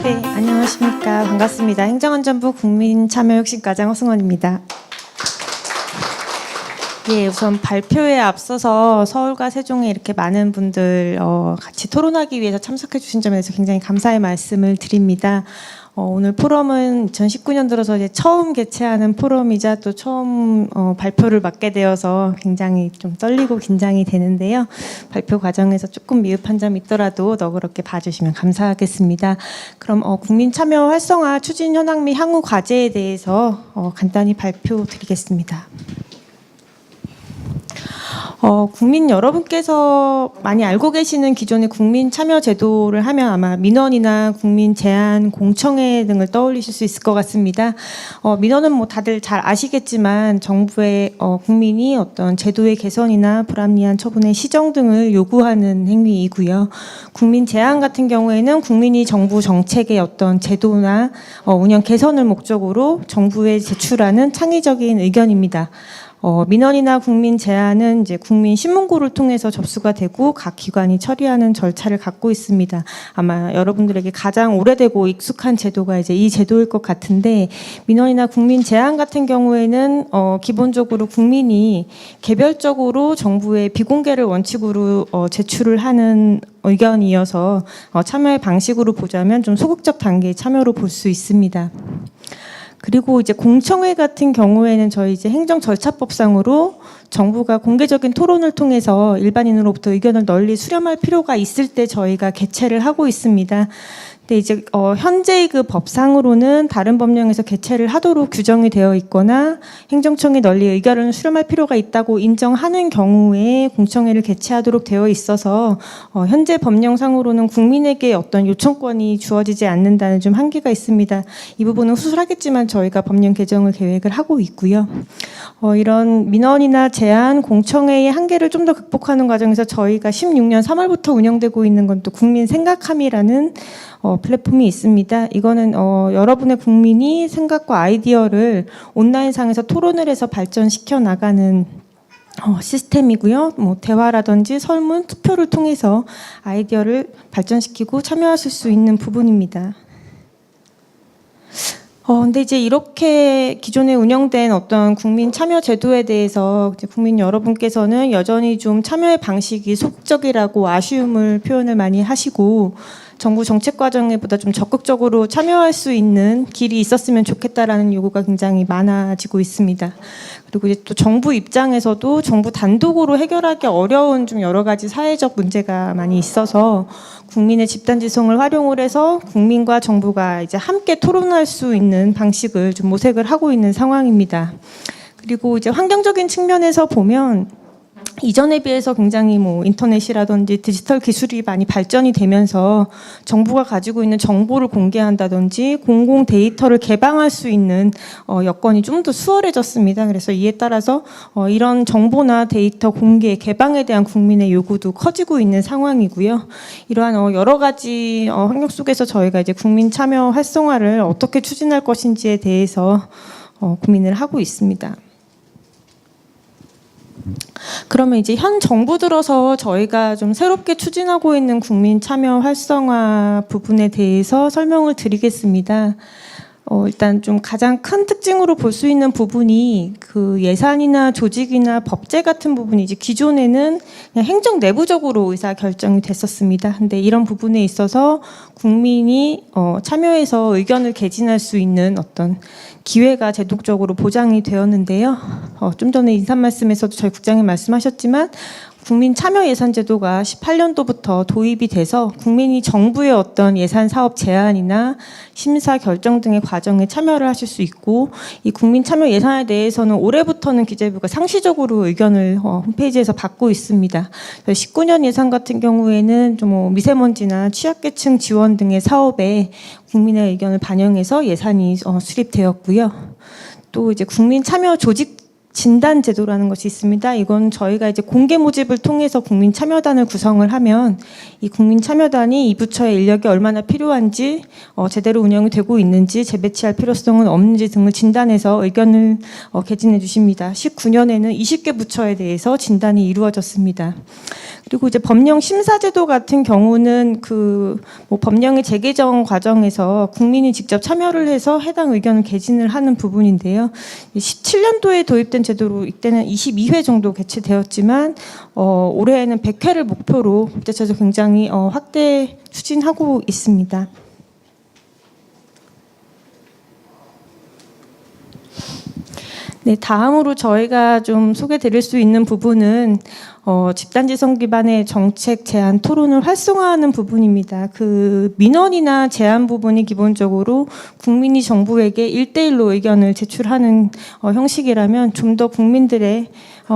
네, 안녕하십니까. 반갑습니다. 행정안전부 국민참여혁신과장 허승원입니다. 예, 우선 발표에 앞서서 서울과 세종에 이렇게 많은 분들 같이 토론하기 위해서 참석해 주신 점에 대해서 굉장히 감사의 말씀을 드립니다. 오늘 포럼은 2019년 들어서 이제 처음 개최하는 포럼이자 또 처음 발표를 맡게 되어서 굉장히 좀 떨리고 긴장이 되는데요. 발표 과정에서 조금 미흡한 점이 있더라도 너그럽게 봐주시면 감사하겠습니다. 그럼 국민 참여 활성화 추진 현황 및 향후 과제에 대해서 간단히 발표드리겠습니다. 국민 여러분께서 많이 알고 계시는 기존의 국민 참여 제도를 하면 아마 민원이나 국민 제안, 공청회 등을 떠올리실 수 있을 것 같습니다. 민원은 뭐 다들 잘 아시겠지만 정부의 국민이 어떤 제도의 개선이나 불합리한 처분의 시정 등을 요구하는 행위이고요. 국민 제안 같은 경우에는 국민이 정부 정책의 어떤 제도나 운영 개선을 목적으로 정부에 제출하는 창의적인 의견입니다. 민원이나 국민 제안은 이제 국민 신문고를 통해서 접수가 되고 각 기관이 처리하는 절차를 갖고 있습니다. 아마 여러분들에게 가장 오래되고 익숙한 제도가 이제 이 제도일 것 같은데, 민원이나 국민 제안 같은 경우에는 기본적으로 국민이 개별적으로 정부의 비공개를 원칙으로 제출을 하는 의견이어서 참여의 방식으로 보자면 좀 소극적 단계의 참여로 볼 수 있습니다. 그리고 이제 공청회 같은 경우에는 저희 이제 행정 절차법상으로 정부가 공개적인 토론을 통해서 일반인으로부터 의견을 널리 수렴할 필요가 있을 때 저희가 개최를 하고 있습니다. 근데 이제 현재의 그 법상으로는 다른 법령에서 개최를 하도록 규정이 되어 있거나 행정청이 널리 의견을 수렴할 필요가 있다고 인정하는 경우에 공청회를 개최하도록 되어 있어서 현재 법령상으로는 국민에게 어떤 요청권이 주어지지 않는다는 좀 한계가 있습니다. 이 부분은 수술하겠지만 저희가 법령 개정을 계획을 하고 있고요. 이런 민원이나 제안, 공청회의 한계를 좀 더 극복하는 과정에서 저희가 16년 3월부터 운영되고 있는 건 또 국민 생각함이라는 플랫폼이 있습니다. 이거는 여러분의 국민이 생각과 아이디어를 온라인상에서 토론을 해서 발전시켜 나가는 시스템이고요. 뭐 대화라든지 설문, 투표를 통해서 아이디어를 발전시키고 참여하실 수 있는 부분입니다. 근데 이제 이렇게 기존에 운영된 어떤 국민 참여 제도에 대해서 이제 국민 여러분께서는 여전히 좀 참여의 방식이 소극적이라고 아쉬움을 표현을 많이 하시고, 정부 정책 과정에 보다 좀 적극적으로 참여할 수 있는 길이 있었으면 좋겠다라는 요구가 굉장히 많아지고 있습니다. 그리고 이제 또 정부 입장에서도 정부 단독으로 해결하기 어려운 좀 여러 가지 사회적 문제가 많이 있어서 국민의 집단지성을 활용을 해서 국민과 정부가 이제 함께 토론할 수 있는 방식을 좀 모색을 하고 있는 상황입니다. 그리고 이제 환경적인 측면에서 보면 이전에 비해서 굉장히 뭐 인터넷이라든지 디지털 기술이 많이 발전이 되면서 정부가 가지고 있는 정보를 공개한다든지 공공 데이터를 개방할 수 있는 여건이 좀 더 수월해졌습니다. 그래서 이에 따라서 이런 정보나 데이터 공개, 개방에 대한 국민의 요구도 커지고 있는 상황이고요. 이러한 여러 가지 환경 속에서 저희가 이제 국민 참여 활성화를 어떻게 추진할 것인지에 대해서 고민을 하고 있습니다. 그러면 이제 현 정부 들어서 저희가 좀 새롭게 추진하고 있는 국민 참여 활성화 부분에 대해서 설명을 드리겠습니다. 일단 좀 가장 큰 특징으로 볼 수 있는 부분이 그 예산이나 조직이나 법제 같은 부분이 이제 기존에는 그냥 행정 내부적으로 의사 결정이 됐었습니다. 근데 이런 부분에 있어서 국민이 참여해서 의견을 개진할 수 있는 어떤 기회가 제도적으로 보장이 되었는데요. 좀 전에 인사 말씀에서도 저희 국장이 말씀하셨지만 국민 참여 예산 제도가 18년도부터 도입이 돼서 국민이 정부의 어떤 예산 사업 제안이나 심사 결정 등의 과정에 참여를 하실 수 있고, 이 국민 참여 예산에 대해서는 올해부터는 기재부가 상시적으로 의견을 홈페이지에서 받고 있습니다. 19년 예산 같은 경우에는 좀 미세먼지나 취약계층 지원 등의 사업에 국민의 의견을 반영해서 예산이 수립되었고요. 또 이제 국민 참여 조직 진단 제도라는 것이 있습니다. 이건 저희가 이제 공개 모집을 통해서 국민 참여단을 구성을 하면 이 국민 참여단이 이 부처의 인력이 얼마나 필요한지, 제대로 운영이 되고 있는지, 재배치할 필요성은 없는지 등을 진단해서 의견을 개진해 주십니다. 19년에는 20개 부처에 대해서 진단이 이루어졌습니다. 그리고 이제 법령 심사제도 같은 경우는 그 뭐 법령의 재개정 과정에서 국민이 직접 참여를 해서 해당 의견을 개진을 하는 부분인데요. 17년도에 도입된 제도로 이때는 22회 정도 개최되었지만 올해에는 100회를 목표로 법제처에서 굉장히 확대 추진하고 있습니다. 네, 다음으로 저희가 좀 소개드릴 수 있는 부분은 집단지성 기반의 정책 제안 토론을 활성화하는 부분입니다. 그 민원이나 제안 부분이 기본적으로 국민이 정부에게 1대1로 의견을 제출하는 형식이라면 좀 더 국민들의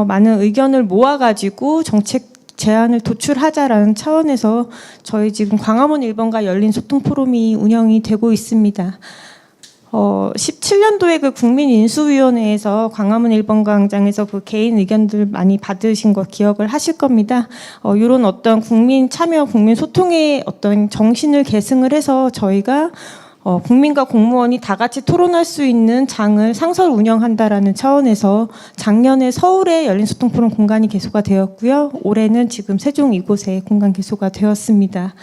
많은 의견을 모아가지고 정책 제안을 도출하자라는 차원에서 저희 지금 광화문 1번가 열린 소통 포럼이 운영이 되고 있습니다. 17년도에 그 국민인수위원회에서 광화문 1번 광장에서 그 개인 의견들 많이 받으신 거 기억을 하실 겁니다. 이런 어떤 국민 참여, 국민 소통의 어떤 정신을 계승을 해서 저희가 국민과 공무원이 다 같이 토론할 수 있는 장을 상설 운영한다라는 차원에서 작년에 서울에 열린 소통 포럼 공간이 개소가 되었고요. 올해는 지금 세종 이곳에 공간 개소가 되었습니다.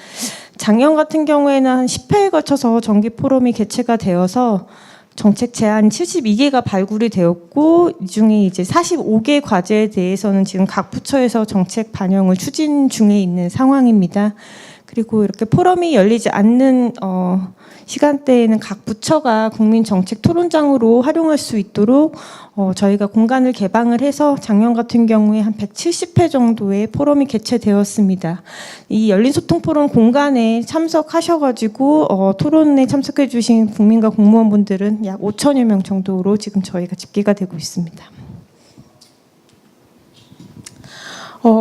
작년 같은 경우에는 한 10회에 거쳐서 정기 포럼이 개최가 되어서 정책 제안 72개가 발굴이 되었고 이 중에 이제 45개 과제에 대해서는 지금 각 부처에서 정책 반영을 추진 중에 있는 상황입니다. 그리고 이렇게 포럼이 열리지 않는 시간대에는 각 부처가 국민정책 토론장으로 활용할 수 있도록 저희가 공간을 개방을 해서 작년 같은 경우에 한 170회 정도의 포럼이 개최되었습니다. 이 열린 소통 포럼 공간에 참석하셔가지고 토론에 참석해 주신 국민과 공무원분들은 약 5천여 명 정도로 지금 저희가 집계가 되고 있습니다.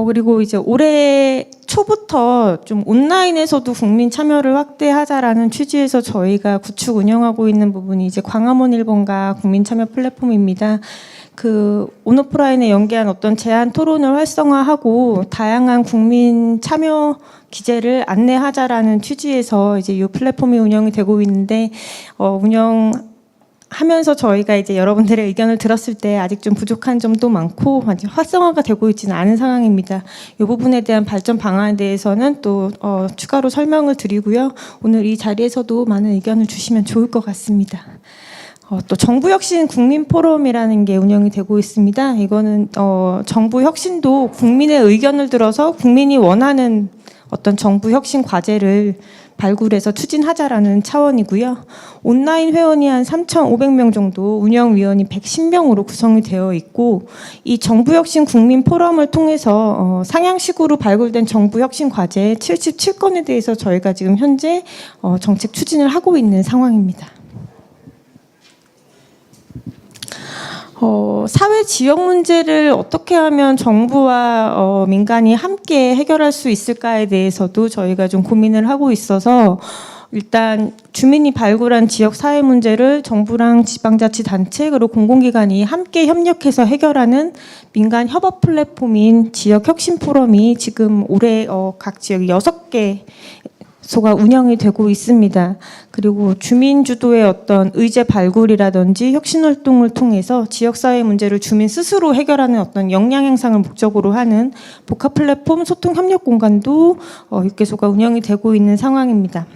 그리고 이제 올해 초부터 좀 온라인에서도 국민 참여를 확대하자라는 취지에서 저희가 구축 운영하고 있는 부분이 이제 광화문 1번가 국민 참여 플랫폼입니다. 그 온오프라인에 연계한 어떤 제안 토론을 활성화하고 다양한 국민 참여 기제를 안내하자라는 취지에서 이제 이 플랫폼이 운영이 되고 있는데 하면서 저희가 이제 여러분들의 의견을 들었을 때 아직 좀 부족한 점도 많고 아직 활성화가 되고 있지는 않은 상황입니다. 이 부분에 대한 발전 방안에 대해서는 또 추가로 설명을 드리고요. 오늘 이 자리에서도 많은 의견을 주시면 좋을 것 같습니다. 또 정부혁신 국민포럼이라는 게 운영이 되고 있습니다. 이거는 정부혁신도 국민의 의견을 들어서 국민이 원하는 어떤 정부혁신 과제를 발굴해서 추진하자라는 차원이고요. 온라인 회원이 한 3,500명 정도, 운영위원이 110명으로 구성이 되어 있고 이 정부혁신 국민포럼을 통해서 상향식으로 발굴된 정부혁신 과제 77건에 대해서 저희가 지금 현재 정책 추진을 하고 있는 상황입니다. 사회 지역 문제를 어떻게 하면 정부와 민간이 함께 해결할 수 있을까에 대해서도 저희가 좀 고민을 하고 있어서 일단 주민이 발굴한 지역 사회 문제를 정부랑 지방자치단체 그리고 공공기관이 함께 협력해서 해결하는 민간 협업 플랫폼인 지역혁신포럼이 지금 올해 각 지역 6개 소가 운영이 되고 있습니다. 그리고 주민 주도의 어떤 의제 발굴이라든지 혁신 활동을 통해서 지역사회 문제를 주민 스스로 해결하는 어떤 역량 향상을 목적으로 하는 복합 플랫폼 소통 협력 공간도 6개소가 운영이 되고 있는 상황입니다.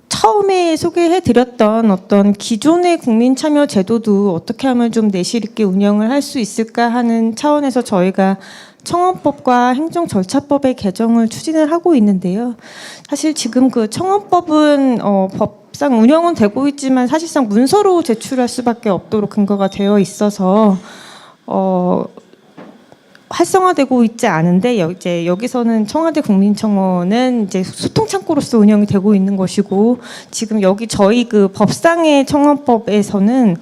처음에 소개해드렸던 어떤 기존의 국민 참여 제도도 어떻게 하면 좀 내실 있게 운영을 할 수 있을까 하는 차원에서 저희가 청원법과 행정절차법의 개정을 추진을 하고 있는데요. 사실 지금 그 청원법은 법상 운영은 되고 있지만 사실상 문서로 제출할 수밖에 없도록 근거가 되어 있어서 활성화되고 있지 않은데 이제 여기서는 청와대 국민청원은 이제 소통 창구로서 운영이 되고 있는 것이고 지금 여기 저희 그 법상의 청원법에서는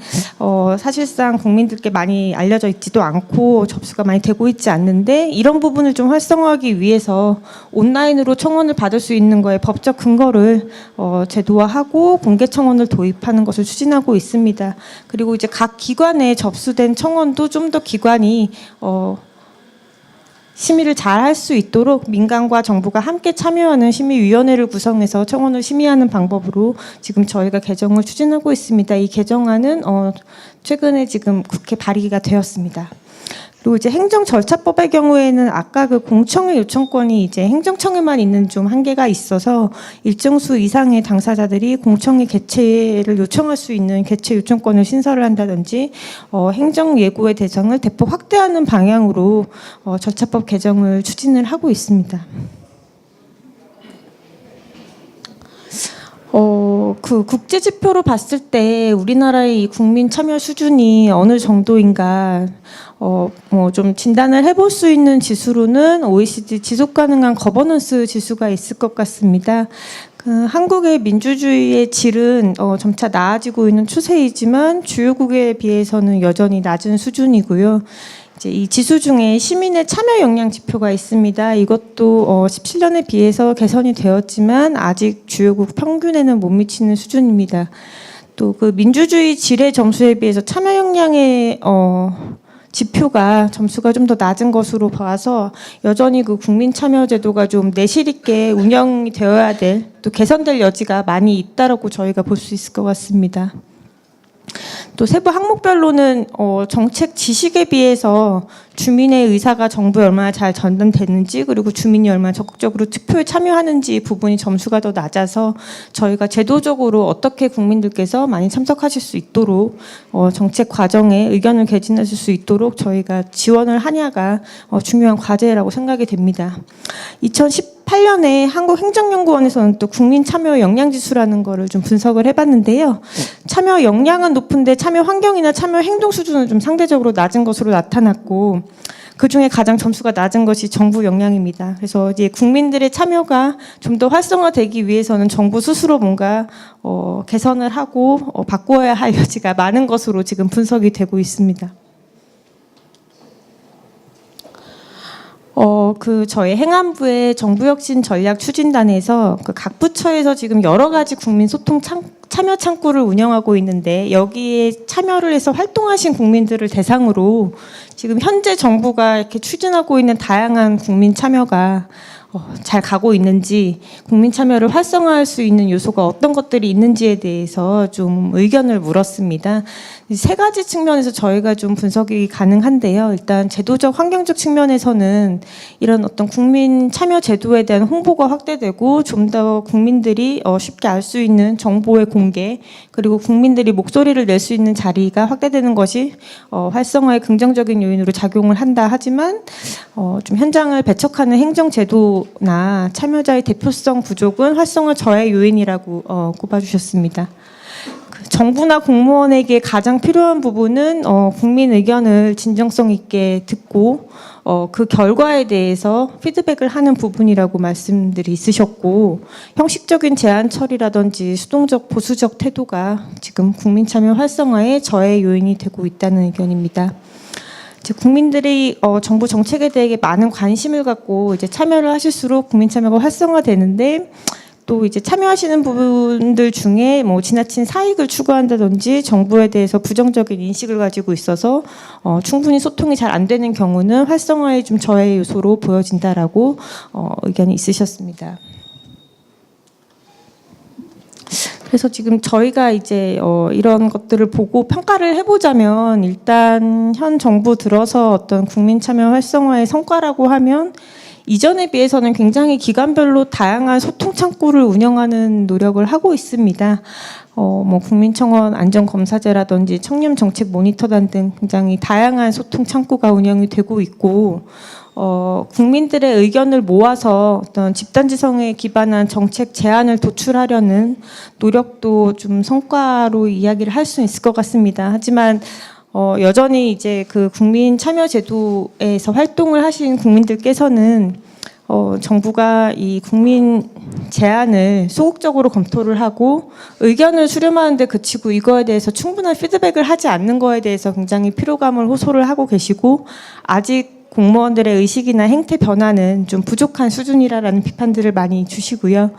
사실상 국민들께 많이 알려져 있지도 않고 접수가 많이 되고 있지 않는데 이런 부분을 좀 활성화하기 위해서 온라인으로 청원을 받을 수 있는 거에 법적 근거를 제도화하고 공개 청원을 도입하는 것을 추진하고 있습니다. 그리고 이제 각 기관에 접수된 청원도 좀 더 기관이 심의를 잘 할 수 있도록 민간과 정부가 함께 참여하는 심의위원회를 구성해서 청원을 심의하는 방법으로 지금 저희가 개정을 추진하고 있습니다. 이 개정안은 최근에 지금 국회 발의가 되었습니다. 그리고 이제 행정절차법의 경우에는 아까 그 공청회 요청권이 이제 행정청에만 있는 좀 한계가 있어서 일정 수 이상의 당사자들이 공청회 개최를 요청할 수 있는 개최 요청권을 신설을 한다든지 행정 예고의 대상을 대폭 확대하는 방향으로 절차법 개정을 추진을 하고 있습니다. 그 국제 지표로 봤을 때 우리나라의 이 국민 참여 수준이 어느 정도인가 뭐 좀 진단을 해볼 수 있는 지수로는 OECD 지속 가능한 거버넌스 지수가 있을 것 같습니다. 그 한국의 민주주의의 질은 점차 나아지고 있는 추세이지만 주요국에 비해서는 여전히 낮은 수준이고요. 이제 이 지수 중에 시민의 참여 역량 지표가 있습니다. 이것도 17년에 비해서 개선이 되었지만 아직 주요국 평균에는 못 미치는 수준입니다. 또 그 민주주의 질의 점수에 비해서 참여 역량의 지표가 점수가 좀 더 낮은 것으로 봐서 여전히 그 국민 참여 제도가 좀 내실 있게 운영이 되어야 될, 또 개선될 여지가 많이 있다라고 저희가 볼 수 있을 것 같습니다. 또 세부 항목별로는 정책 지식에 비해서 주민의 의사가 정부에 얼마나 잘 전달되는지, 그리고 주민이 얼마나 적극적으로 투표에 참여하는지 부분이 점수가 더 낮아서 저희가 제도적으로 어떻게 국민들께서 많이 참석하실 수 있도록 정책 과정에 의견을 개진하실 수 있도록 저희가 지원을 하냐가 중요한 과제라고 생각이 됩니다. 2018년에 한국행정연구원에서는 또 국민 참여 역량 지수라는 거를 좀 분석을 해봤는데요. 참여 역량은 높은데 참여 환경이나 참여 행동 수준은 좀 상대적으로 낮은 것으로 나타났고, 그 중에 가장 점수가 낮은 것이 정부 역량입니다. 그래서 이제 국민들의 참여가 좀 더 활성화되기 위해서는 정부 스스로 뭔가 개선을 하고 바꿔야 할 여지가 많은 것으로 지금 분석이 되고 있습니다. 그 저희 행안부의 정부혁신 전략 추진단에서 그 각 부처에서 지금 여러 가지 국민 소통 참여 창구를 운영하고 있는데, 여기에 참여를 해서 활동하신 국민들을 대상으로 지금 현재 정부가 이렇게 추진하고 있는 다양한 국민 참여가 잘 가고 있는지, 국민 참여를 활성화할 수 있는 요소가 어떤 것들이 있는지에 대해서 좀 의견을 물었습니다. 세 가지 측면에서 저희가 좀 분석이 가능한데요. 일단 제도적 환경적 측면에서는 이런 어떤 국민 참여 제도에 대한 홍보가 확대되고 좀 더 국민들이 쉽게 알 수 있는 정보의 공개, 그리고 국민들이 목소리를 낼 수 있는 자리가 확대되는 것이 활성화에 긍정적인 요인으로 작용을 한다 하지만 좀 현장을 배척하는 행정제도나 참여자의 대표성 부족은 활성화 저해 요인이라고 꼽아주셨습니다. 정부나 공무원에게 가장 필요한 부분은 국민 의견을 진정성 있게 듣고 그 결과에 대해서 피드백을 하는 부분이라고 말씀들이 있으셨고, 형식적인 제안 처리라든지 수동적 보수적 태도가 지금 국민 참여 활성화에 저해 요인이 되고 있다는 의견입니다. 이제 국민들이 정부 정책에 대해 많은 관심을 갖고 이제 참여를 하실수록 국민 참여가 활성화되는데, 또 이제 참여하시는 부분들 중에 뭐 지나친 사익을 추구한다든지 정부에 대해서 부정적인 인식을 가지고 있어서 충분히 소통이 잘 안 되는 경우는 활성화의 좀 저해 요소로 보여진다라고 의견이 있으셨습니다. 그래서 지금 저희가 이제 이런 것들을 보고 평가를 해보자면, 일단 현 정부 들어서 어떤 국민 참여 활성화의 성과라고 하면 이전에 비해서는 굉장히 기관별로 다양한 소통 창구를 운영하는 노력을 하고 있습니다. 뭐 국민청원 안전검사제라든지 청년 정책 모니터단 등 굉장히 다양한 소통 창구가 운영이 되고 있고, 국민들의 의견을 모아서 어떤 집단지성에 기반한 정책 제안을 도출하려는 노력도 좀 성과로 이야기를 할 수 있을 것 같습니다. 하지만 여전히 이제 그 국민 참여 제도에서 활동을 하신 국민들께서는 정부가 이 국민 제안을 소극적으로 검토를 하고 의견을 수렴하는 데 그치고 이거에 대해서 충분한 피드백을 하지 않는 거에 대해서 굉장히 피로감을 호소를 하고 계시고, 아직 공무원들의 의식이나 행태 변화는 좀 부족한 수준이라는 비판들을 많이 주시고요.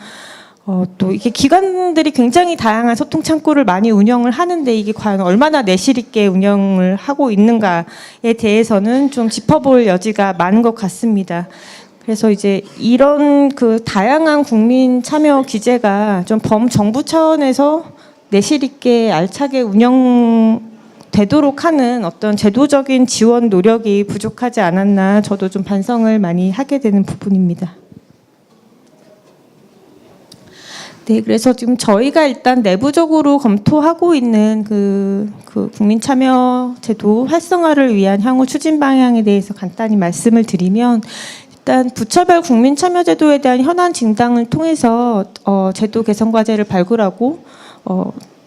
또 이게 기관들이 굉장히 다양한 소통 창구를 많이 운영을 하는데 이게 과연 얼마나 내실 있게 운영을 하고 있는가에 대해서는 좀 짚어볼 여지가 많은 것 같습니다. 그래서 이제 이런 그 다양한 국민 참여 기제가 좀 범정부 차원에서 내실 있게 알차게 운영되는 되도록 하는 어떤 제도적인 지원 노력이 부족하지 않았나 저도 좀 반성을 많이 하게 되는 부분입니다. 네, 그래서 지금 저희가 일단 내부적으로 검토하고 있는 그 국민참여제도 활성화를 위한 향후 추진 방향에 대해서 간단히 말씀을 드리면, 일단 부처별 국민참여제도에 대한 현안 진단을 통해서 제도 개선 과제를 발굴하고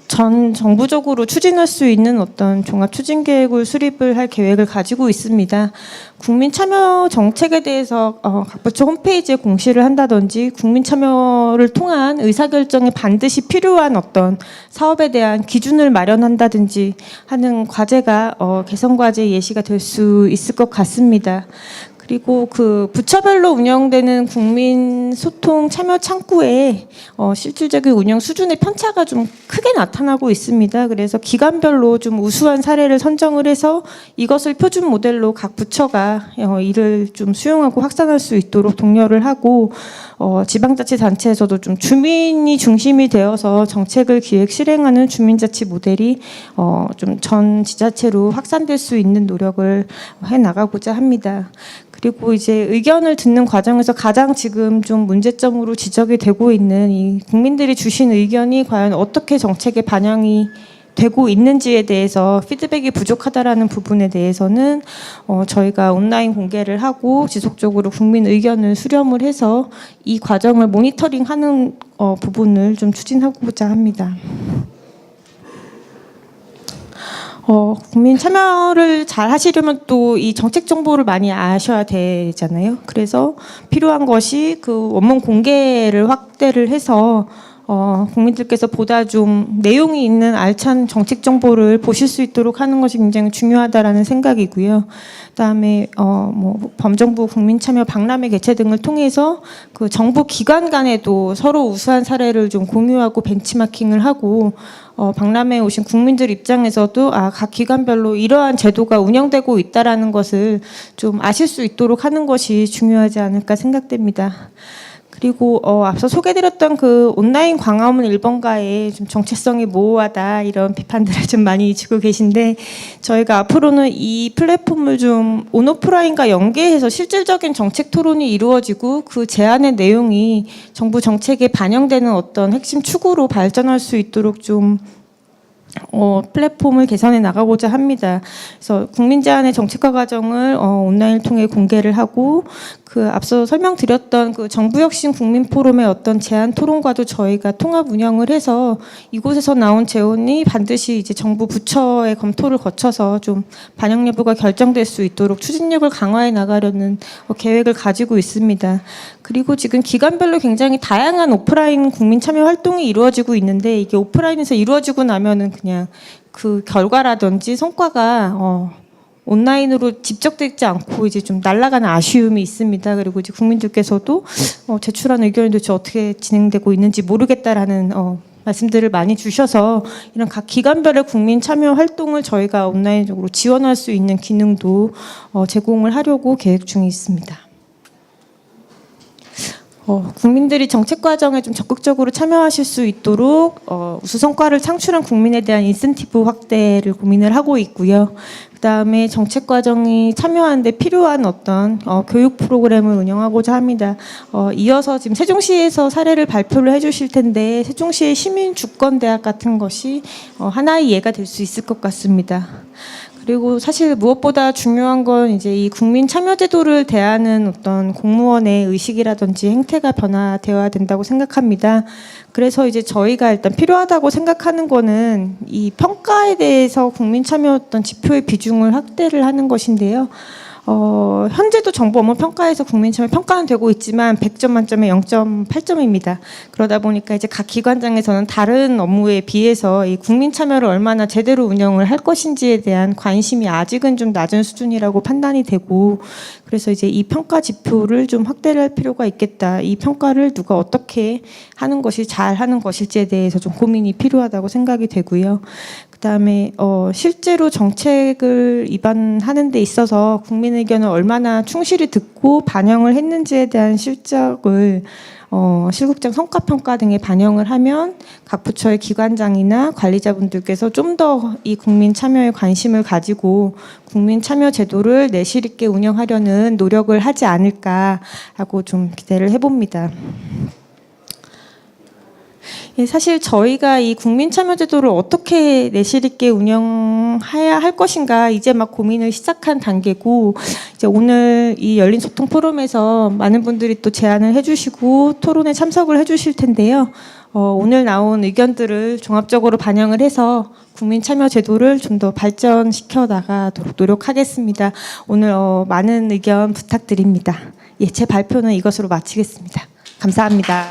전 정부적으로 추진할 수 있는 어떤 종합 추진 계획을 수립을 할 계획을 가지고 있습니다. 국민 참여 정책에 대해서 각 부처 홈페이지에 공시를 한다든지, 국민 참여를 통한 의사결정에 반드시 필요한 어떤 사업에 대한 기준을 마련한다든지 하는 과제가 개선 과제 예시가 될 수 있을 것 같습니다. 그리고 그 부처별로 운영되는 국민 소통 참여 창구에 실질적인 운영 수준의 편차가 좀 크게 나타나고 있습니다. 그래서 기관별로 좀 우수한 사례를 선정을 해서 이것을 표준 모델로 각 부처가 이를 좀 수용하고 확산할 수 있도록 독려를 하고, 지방자치단체에서도 좀 주민이 중심이 되어서 정책을 기획 실행하는 주민자치 모델이 좀 전 지자체로 확산될 수 있는 노력을 해 나가고자 합니다. 그리고 이제 의견을 듣는 과정에서 가장 지금 좀 문제점으로 지적이 되고 있는 이 국민들이 주신 의견이 과연 어떻게 정책에 반영이 되고 있는지에 대해서 피드백이 부족하다라는 부분에 대해서는 저희가 온라인 공개를 하고 지속적으로 국민 의견을 수렴을 해서 이 과정을 모니터링하는 부분을 좀 추진하고자 합니다. 국민 참여를 잘 하시려면 또 이 정책 정보를 많이 아셔야 되잖아요. 그래서 필요한 것이 그 원문 공개를 확대를 해서 국민들께서 보다 좀 내용이 있는 알찬 정책 정보를 보실 수 있도록 하는 것이 굉장히 중요하다라는 생각이고요. 그다음에 뭐 범정부 국민참여 박람회 개최 등을 통해서 그 정부 기관 간에도 서로 우수한 사례를 좀 공유하고 벤치마킹을 하고, 박람회에 오신 국민들 입장에서도 각 기관별로 이러한 제도가 운영되고 있다라는 것을 좀 아실 수 있도록 하는 것이 중요하지 않을까 생각됩니다. 그리고 앞서 소개드렸던 그 온라인 광화문 1번가에 좀 정체성이 모호하다 이런 비판들을 좀 많이 주고 계신데, 저희가 앞으로는 이 플랫폼을 좀 온오프라인과 연계해서 실질적인 정책 토론이 이루어지고 그 제안의 내용이 정부 정책에 반영되는 어떤 핵심 축으로 발전할 수 있도록 좀 플랫폼을 개선해 나가고자 합니다. 그래서 국민 제안의 정책화 과정을 온라인을 통해 공개를 하고, 그 앞서 설명드렸던 그 정부혁신 국민포럼의 어떤 제안 토론과도 저희가 통합 운영을 해서 이곳에서 나온 제언이 반드시 이제 정부 부처의 검토를 거쳐서 좀 반영 여부가 결정될 수 있도록 추진력을 강화해 나가려는 계획을 가지고 있습니다. 그리고 지금 기관별로 굉장히 다양한 오프라인 국민 참여 활동이 이루어지고 있는데, 이게 오프라인에서 이루어지고 나면은 그냥 그 결과라든지 성과가 온라인으로 집적되지 않고 이제 좀 날아가는 아쉬움이 있습니다. 그리고 이제 국민들께서도 제출한 의견이 도대체 어떻게 진행되고 있는지 모르겠다라는 말씀들을 많이 주셔서 이런 각 기관별의 국민 참여 활동을 저희가 온라인적으로 지원할 수 있는 기능도 제공을 하려고 계획 중에 있습니다. 국민들이 정책 과정에 좀 적극적으로 참여하실 수 있도록 우수 성과를 창출한 국민에 대한 인센티브 확대를 고민을 하고 있고요. 그다음에 정책 과정이 참여하는데 필요한 어떤 교육 프로그램을 운영하고자 합니다. 이어서 지금 세종시에서 사례를 발표를 해주실 텐데, 세종시의 시민주권대학 같은 것이 하나의 예가 될 수 있을 것 같습니다. 그리고 사실 무엇보다 중요한 건 이제 이 국민 참여 제도를 대하는 어떤 공무원의 의식이라든지 행태가 변화되어야 된다고 생각합니다. 그래서 이제 저희가 일단 필요하다고 생각하는 거는 이 평가에 대해서 국민 참여 어떤 지표의 비중을 확대를 하는 것인데요. 현재도 정부 업무 평가에서 국민 참여 평가는 되고 있지만 100점 만점에 0.8점입니다. 그러다 보니까 이제 각 기관장에서는 다른 업무에 비해서 이 국민 참여를 얼마나 제대로 운영을 할 것인지에 대한 관심이 아직은 좀 낮은 수준이라고 판단이 되고, 그래서 이제 이 평가 지표를 좀 확대를 할 필요가 있겠다. 이 평가를 누가 어떻게 하는 것이 잘 하는 것일지에 대해서 좀 고민이 필요하다고 생각이 되고요. 그다음에 실제로 정책을 입안하는 데 있어서 국민 의견을 얼마나 충실히 듣고 반영을 했는지에 대한 실적을 실국장 성과평가 등에 반영을 하면 각 부처의 기관장이나 관리자분들께서 좀 더 이 국민 참여에 관심을 가지고 국민 참여 제도를 내실 있게 운영하려는 노력을 하지 않을까라고 좀 기대를 해봅니다. 예, 사실 저희가 이 국민참여제도를 어떻게 내실 있게 운영해야 할 것인가 이제 막 고민을 시작한 단계고, 이제 오늘 이 열린 소통 포럼에서 많은 분들이 또 제안을 해주시고 토론에 참석을 해주실 텐데요. 오늘 나온 의견들을 종합적으로 반영을 해서 국민참여제도를 좀 더 발전시켜 나가도록 노력하겠습니다. 오늘 많은 의견 부탁드립니다. 예, 제 발표는 이것으로 마치겠습니다. 감사합니다.